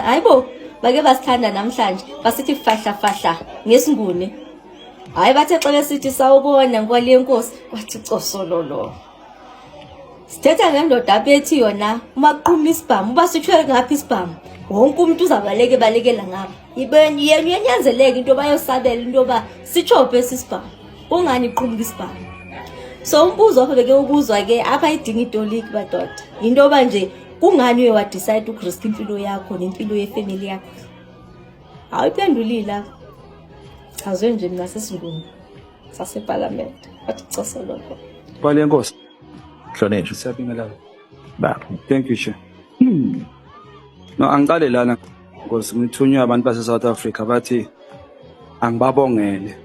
hayibo bake basithanda namhlanje basithi fahla ngesingune. Hayi bathe xa besithi sawubona ngwali yenkosi kwathi cosololo. Sithetha ngendoda abethi yona umaqhuma isibhamu basithwe ngaphi isibhamu. Wonke umuntu uzabalekela ngapha. Ibeni yenu yenyanzeleke into bayosabela into ba sichophe sisibhamu. Ungani iqhumka isibhamu. So umbuzo apha beke ubuzwa ke apha idinga itoliki badoda. Into ba nje kungani uye wa decide ukurisk impilo yakho nempilo yefamily yakho. Awuphendulile lapha. Chazwe nje mina sesinguni sase parliament athi cosololo. Ngwali yenkosi. Hlonishwa. Siyabingelela. Baba. Thank you she. No angiqale lana because ngithunywa abantu base South Africa bathi angibabongele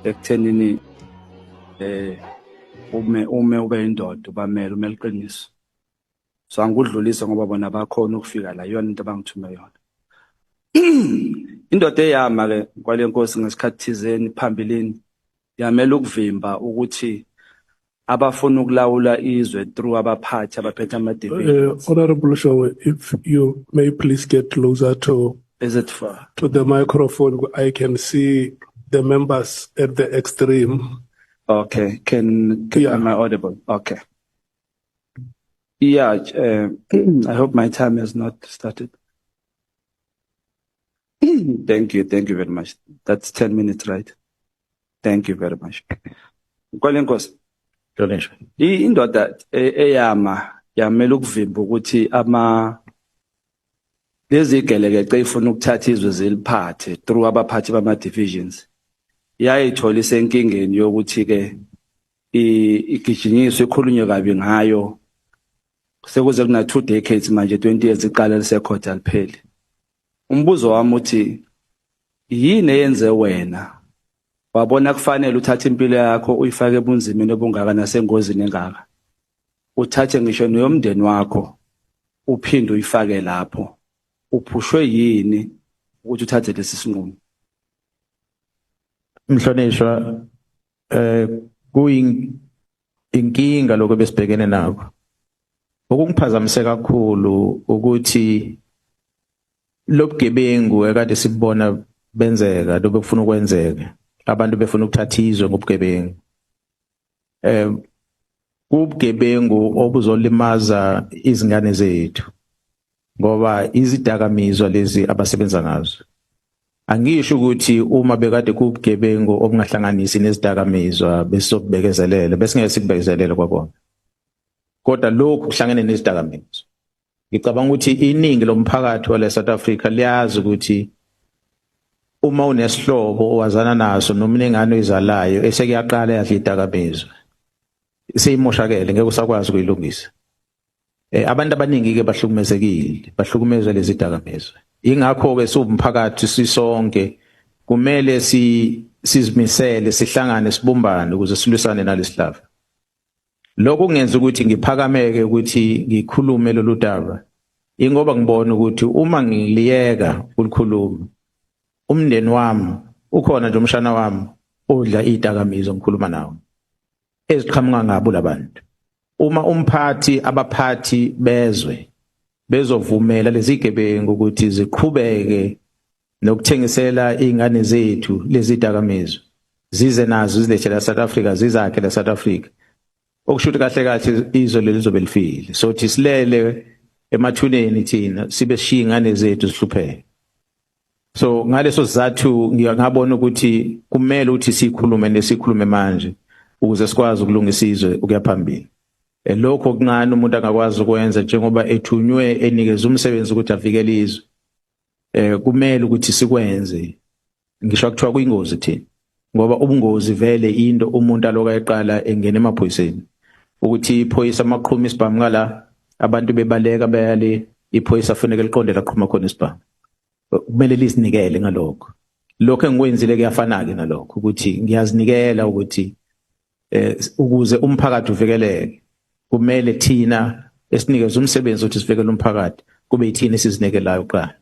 ekuthenini ume ube indoda ubamela umele iqiniso. So angikudlulisa ngoba bona bakhona ukufika la yona into abangithume yona. Indoda eyama ke kwale nkosi ngesikhathi thizeni phambilini yamela ukuvimba ukuthi abafuna ukulawula izwe through abaphathi abaphethe ama-division. Honorable Show, if you may please get closer to Is it far? to the microphone, I can see the members at the extreme. Okay, Yeah. am I audible? Okay. Yeah, I hope my time has not started. Thank you very much. That's 10 minutes, right? Thank you very much. Kwale nkosi. Hlonishwa. Indoda eyama yamela ukuvimba ukuthi lezi igelekece ifuna ukuthatha izwe ziliphathe through abaphathi bama divisions. Yayithola isenkingeni yokuthi ke igijinyiswe ikhulunywe kabi ngayo. Sekuze kuna 2 decades manje 20 years iqala lisekhotha alipheli. Umbuzo wami uthi yini eyenze wena wabona kufanele uthathe impilo yakho uyifake ebunzimeni obungaka nasengozini engaka. Uthathe ngisho neyomndeni wakho uphinde uyifake lapho. Uphushwe yini ukuthi uthathe lesi sinqumo? Mhlonishwa, inkinga lokho besibhekene nakho. Okungiphazamiseka kakhulu ukuthi lobugebengu ekade sibona benzeka lobe kufuna ukwenzeka. Abantu befuna ukuthatha izwe ngobugebengu. Ubugebengu obuzolimaza izingane zethu. Ngoba izidakamizwa lezi abasebenza ngazo. Angisho ukuthi uma bekade kubugebengu obungahlanganisi nezidakamizwa besokubekezelela bese ngeke sikubekezelele kwabona. Kodwa lokhu kuhlangene nezidakamizwa. Ngicabanga ukuthi iningi lomphakathi wale South Africa liyazi ukuthi uma unesihlobo owazana naso noma inengane oyizalayo esekuyaqala yadla idakamizwa seyimoshakele ngeke usakwazi ukuyilungisa. Abantu abaningi ke bahlukumezwe lezi dakamizwa. Ingakho ke siwumphakathi sisonke kumele sizimisele sihlangane sibumbane ukuze silwisane nalesihlava. Lokho kungenza ukuthi ngiphakameke ukuthi ngikhulume lolu daba. Ingoba ngibona ukuthi uma ngiliyeka ukukhuluma umndeni wami ukhona nje umshana wami odla idakamizwa ngikhuluma nawo. Eziqhamuka ngabo labantu. Uma abaphathi bezwe bezovumela lezi gebengu ukuthi ziqhubeke nokuthengisela izingane zethu lezi dakamizwa zize nazo zilethela South Africa zizakhe la South Africa. Okushuthi kahle izwe lizobe lifile. So thi silele emathuneni thina sibe sishiya ingane zethu zihlupheke. So ngaleso sizathu ngiyabona ukuthi kumele ukuthi sikhulume manje ukuze sikwazi ukulungisa izwe ukuya phambili. Lokho okuncane umuntu angakwazi ukwenza njengoba ethunywe enikeza umsebenzi ukuthi avikele izwe. Kumele ukuthi sikwenze. Ngisho kuthiwa kuyingozi thina. Ngoba ubungozi vele into umuntu aloka eqala engena emaphoyiseni. Ukuthi iphoyisa amaqhuma isibhamu ngala abantu bebaleka bayale iphoyisa kufanele liqonde la qhuma khona isibhamu. Kumele lisinikele ngalokho. Lokho engikwenzile kuyafana ke nalokho ukuthi ngiyazinikela ukuthi ukuze umphakathi uvikeleke. Kumele thina esinikeza umsebenzi ukuthi sivikele umphakathi kube yithina esizinikelayo kuqala.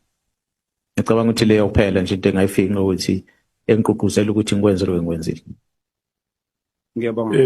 Ngicabanga ukuthi leyo kuphela nje into engayifika ukuthi engigqugquzela ukuthi ngikwenze lo engikwenzile. Ngiyabonga.